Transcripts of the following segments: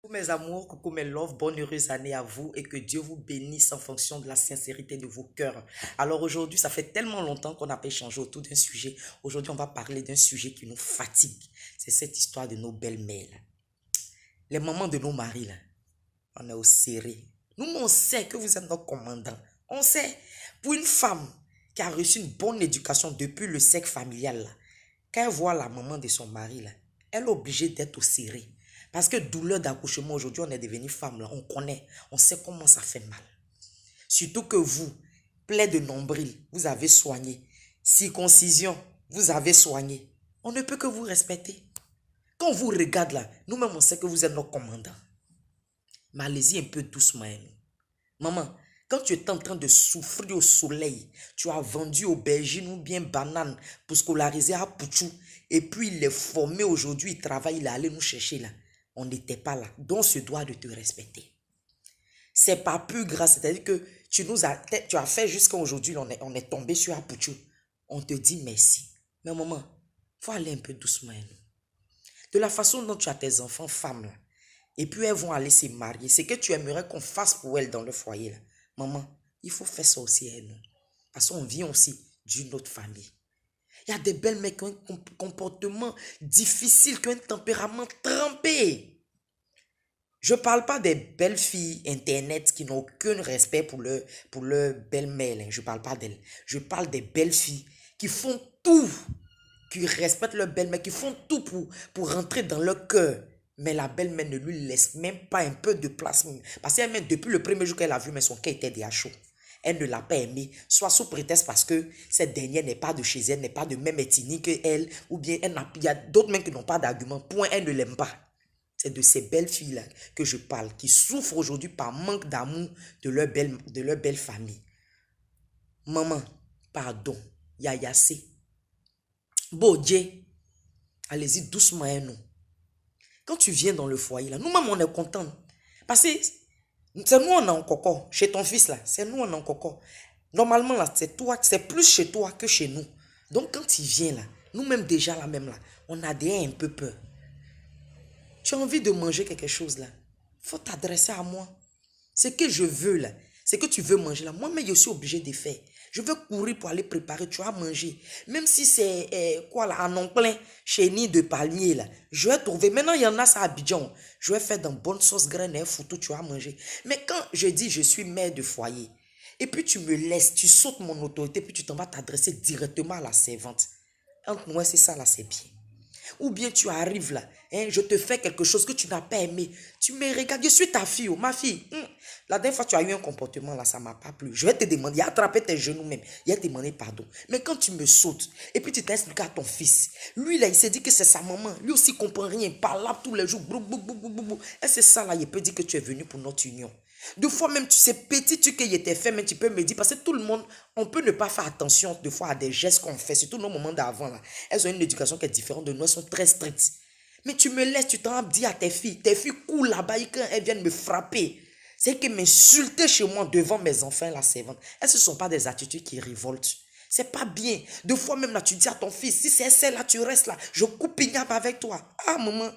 Coucou mes amours, coucou mes loves, bonne heureuse année à vous et que Dieu vous bénisse en fonction de la sincérité de vos cœurs. Alors aujourd'hui, ça fait tellement longtemps qu'on n'a pas échangé autour d'un sujet. Aujourd'hui, on va parler d'un sujet qui nous fatigue. C'est cette histoire de nos belles-mères. Les mamans de nos maris, là. On est au serré. Nous, on sait que vous êtes notre commandant. On sait, pour une femme qui a reçu une bonne éducation depuis le cercle familial, là, quand elle voit la maman de son mari, là, elle est obligée d'être au serré. Parce que douleur d'accouchement, aujourd'hui, on est devenu femme, là, on connaît, on sait comment ça fait mal. Surtout que vous, plaie de nombril, vous avez soigné. Circoncision, vous avez soigné. On ne peut que vous respecter. Quand on vous regarde là, nous-mêmes, on sait que vous êtes notre commandant. Mais allez-y un peu doucement. Maman, quand tu es en train de souffrir au soleil, tu as vendu aubergine ou bien banane pour scolariser à Pouchou. Et puis il est formé aujourd'hui, il travaille, il est allé nous chercher là. On n'était pas là. Donc on se doit de te respecter. C'est pas plus grave, c'est-à-dire que tu as fait jusqu'à aujourd'hui, on est tombé sur Apuchou. On te dit merci. Mais maman, faut aller un peu doucement. De la façon dont tu as tes enfants femmes là, et puis elles vont aller se marier, c'est que tu aimerais qu'on fasse pour elles dans le foyer là. Maman, il faut faire ça aussi à nous. Parce qu'on vient aussi d'une autre famille. Il y a des belles mecs qui ont un comportement difficile, qui ont un tempérament trempé. Je ne parle pas des belles filles internet qui n'ont aucun respect pour leur belle-mère. Je ne parle pas d'elles. Je parle des belles filles qui font tout, qui respectent leur belle-mère, qui font tout pour rentrer dans leur cœur. Mais la belle-mère ne lui laisse même pas un peu de place. Parce qu'elle, même depuis le premier jour qu'elle a vu, mais son cœur était déjà chaud. Elle ne l'a pas aimé, soit sous prétexte parce que cette dernière n'est pas de chez elle, n'est pas de même ethnie que elle, ou bien il y a d'autres même qui n'ont pas d'argument. Point, elle ne l'aime pas. C'est de ces belles filles-là que je parle, qui souffrent aujourd'hui par manque d'amour de leur belle famille. Maman, pardon, Yaya C. Bodje, allez-y doucement à nous. Quand tu viens dans le foyer, là, nous-mêmes, on est contents. Parce que c'est nous, on est en coco. Chez ton fils, là, c'est nous, on est en coco. Normalement, là, c'est toi, c'est plus chez toi que chez nous. Donc, quand il vient, là, nous-mêmes, déjà, là, même, là, on a déjà un peu peur. Tu as envie de manger quelque chose, là. Il faut t'adresser à moi. Ce que je veux, là, c'est que tu veux manger, là. Moi-même, je suis obligé de faire. Je veux courir pour aller préparer, tu vas manger. Même si c'est, quoi là, en plein chenille de palmier, là. Je vais trouver. Maintenant, il y en a ça à Abidjan. Je vais faire dans bonne sauce graine et foutu, tu vas manger. Mais quand je dis je suis mère de foyer, et puis tu me laisses, tu sautes mon autorité, puis tu t'en vas t'adresser directement à la servante. Entre nous, c'est ça là, c'est bien. Ou bien tu arrives là, hein, je te fais quelque chose que tu n'as pas aimé. Tu me regardes, je suis ta fille, ma fille. La dernière fois, tu as eu un comportement là, ça ne m'a pas plu. Je vais te demander, il a attrapé tes genoux même, il a demandé pardon. Mais quand tu me sautes, et puis tu t'as expliqué à ton fils, lui là, il s'est dit que c'est sa maman. Lui aussi, il ne comprend rien, il parle là tous les jours. Et c'est ça là, il peut dire que tu es venu pour notre union. Deux fois même, tu sais, petit truc qu'il était fait, mais tu peux me dire, parce que tout le monde, on peut ne pas faire attention deux fois à des gestes qu'on fait, surtout nos moments d'avant là. Elles ont une éducation qui est différente de nous, elles sont très strictes. Mais tu me laisses, tu t'en dis à tes filles coulent là-bas, et quand elles viennent me frapper, c'est que m'insulter chez moi devant mes enfants, la servante, elles ne sont pas des attitudes qui révoltent. C'est pas bien. Deux fois même là, tu dis à ton fils, si c'est celle-là, tu restes là, je coupe igname avec toi. Ah maman,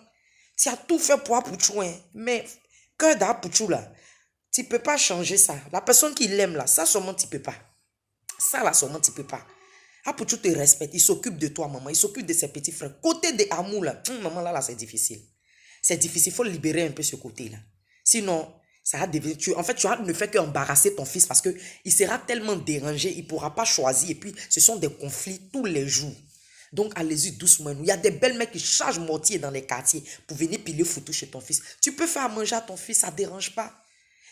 tu as tout fait pour Apouchou, hein. Mais cœur d'Apouchou là, tu ne peux pas changer ça. La personne qui l'aime là, ça seulement tu ne peux pas. Ça là seulement tu ne peux pas. Apouchou te respecte, il s'occupe de toi maman, il s'occupe de ses petits frères. Côté de amour là, maman là c'est difficile. C'est difficile, il faut libérer un peu ce côté là. Sinon, ça va devenir, en fait, tu ne fais qu'embarrasser ton fils parce qu'il sera tellement dérangé, il ne pourra pas choisir. Et puis, ce sont des conflits tous les jours. Donc, allez-y doucement. Il y a des belles mecs qui chargent mortier dans les quartiers pour venir piler foutu chez ton fils. Tu peux faire à manger à ton fils, ça ne dérange pas.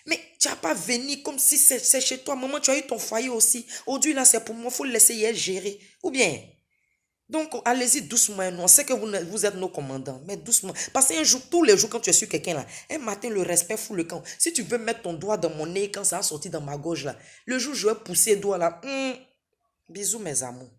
Mais tu n'as pas venu comme si c'est chez toi. Maman, tu as eu ton foyer aussi. Aujourd'hui, là, c'est pour moi. Il faut le laisser gérer. Ou bien. Donc, allez-y doucement. On sait que vous êtes nos commandants. Mais doucement. Parce qu'un jour, tous les jours, quand tu es sur quelqu'un là, un matin, le respect fout le camp. Si tu veux mettre ton doigt dans mon nez quand ça a sorti dans ma gorge là, le jour où je vais pousser le doigt là, bisous mes amours.